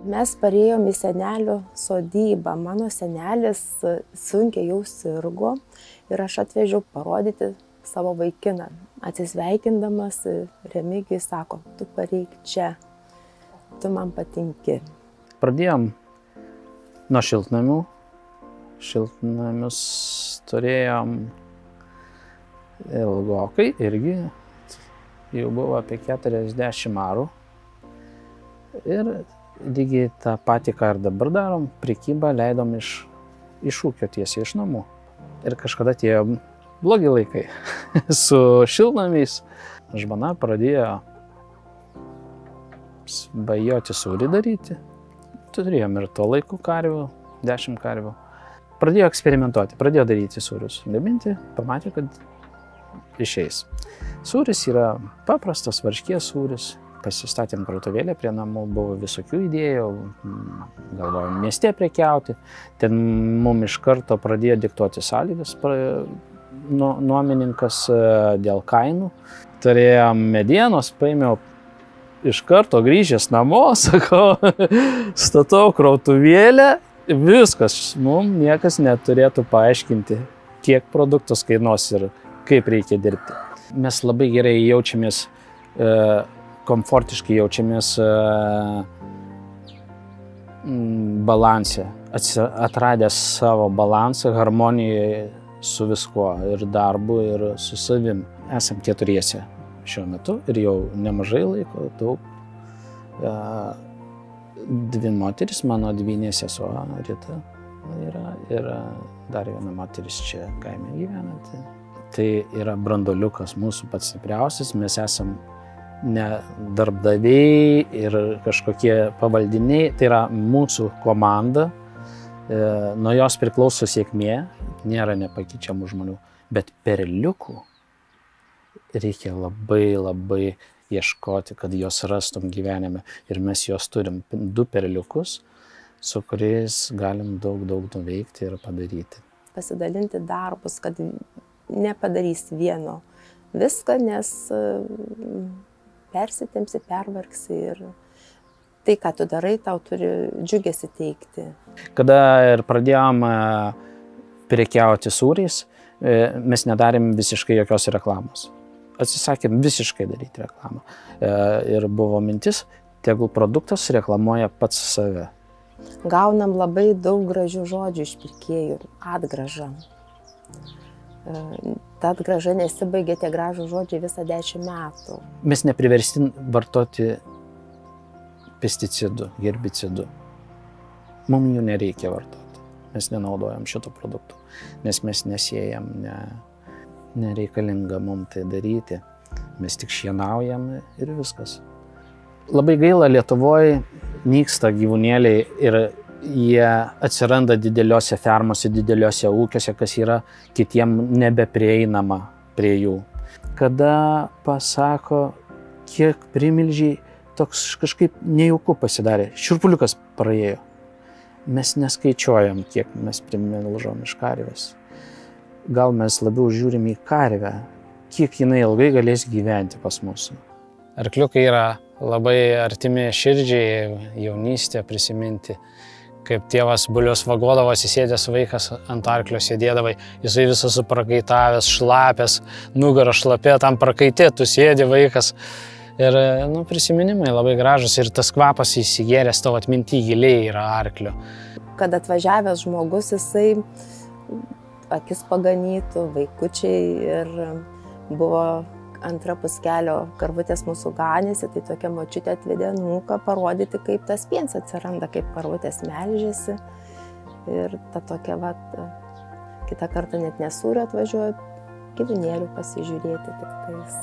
Mes parėjom į senelio sodybą. Mano senelis sunkiai jau sirgo ir aš atvežiau parodyti savo vaikiną. Atsisveikindamas, Remigijus sako, tu pareik čia, tu man patinki. Pradėjom nuo šiltnamių. Šiltnamius turėjom ilgokai irgi, jau buvo apie 40 arų. Ir lygiai tą patį, ką ir dabar darom, prekybą leidom iš ūkio tiesiai iš namų. Ir kažkada tie blogi laikai su šiltnamiais. Žmona pradėjo svajoti sūrį daryti. Turėjom ir tuo laiku karvių, 10 karvių. Pradėjo eksperimentuoti, pradėjo daryti sūrius. Gaminti, pamatė, kad išeis. Sūris yra paprastas varškės sūris. Pasistatėm krautuvėlę prie namų, buvo visokių idėjų, galvojom mieste prekiauti. Ten mum iš karto pradėjo diktuoti sąlygas nuomininkas dėl kainų. Turėjom medienos, paėmiau iš karto grįžęs namo, sakau, statau krautuvėlę, viskas, mum niekas neturėtų paaiškinti, kiek produktus kainuos ir kaip reikia dirbti. Mes labai gerai jaučiamės, komfortiškai jaučiamės balanse, atradęs savo balansą, harmonijoje su viskuo, ir darbu, ir su savim. Esam keturiese šiuo metu ir jau nemažai laiko, daug. 2 moteris, mano dvynė sesuo Rita yra, ir dar viena moteris čia kaime gyvenanti. Tai yra branduoliukas, mūsų pats stipriausias, mes esam ne darbdaviai ir kažkokie pavaldiniai, tai yra mūsų komanda, nuo jos priklauso sėkmė, nėra nepakeičiamų žmonių, bet perliukų reikia labai ieškoti, kad jos rastum gyvenime, ir mes jos turim 2 perliukus, su kuriais galim daug nuveikti ir padaryti. Pasidalinti darbus, kad nepadarys vieno viską, nes persitempsi, pervargsi ir tai, ką tu darai, tau turi džiugesį teikti. Kada ir pradėjom prekiauti sūriais, mes nedarėm visiškai jokios reklamos. Atsisakėm visiškai daryti reklamą. Ir buvo mintis, tegul produktas reklamuoja pats save. Gaunam labai daug gražių žodžių iš pirkėjų, atgrąžą. Ta atgrąža nesibaigia, tie gražų žodžiai visą 10 metų. Mes nepriversti vartoti pesticidų, herbicidų. Mums jų nereikia vartoti. Mes nenaudojam šitų produktų, nes mes nesiejam, nereikalinga mums tai daryti. Mes tik šienaujam ir viskas. Labai gaila, Lietuvoje nyksta gyvūnėliai ir jie atsiranda dideliuose fermose, dideliuose ūkiuose, kas yra kitiem nebeprieinama prie jų. Kada pasako, kiek primilžiai, toks kažkaip nejauku pasidarė, šiurpuliukas praėjo. Mes neskaičiuojam, kiek mes primilžom iš karvės. Gal mes labiau žiūrim į karvę, kiek jinai ilgai galės gyventi pas mūsų. Arkliukai yra labai artimi širdžiai, jaunystę prisiminti. Kaip tėvas bulius vagodavo, įsėdęs vaikas ant arklio sėdėdavai, jisai visas suprakaitavęs, šlapęs, nugarą šlapė, tam prakaitė, tu sėdi vaikas. Ir prisiminimai labai gražus ir tas kvapas įsigėręs tavo atminty giliai yra arklio. Kad atvažiavęs žmogus, jisai akis paganytų, vaikučiai, ir buvo antrapus kelio karvutės mūsų ganėsi, tai tokia močiutė atvedė anūką parodyti, kaip tas piens atsiranda, kaip karvutės melžiasi. Ir ta tokia, kitą kartą net ne sūrio atvažiuoja, gyvūnėlių pasižiūrėti tik tais.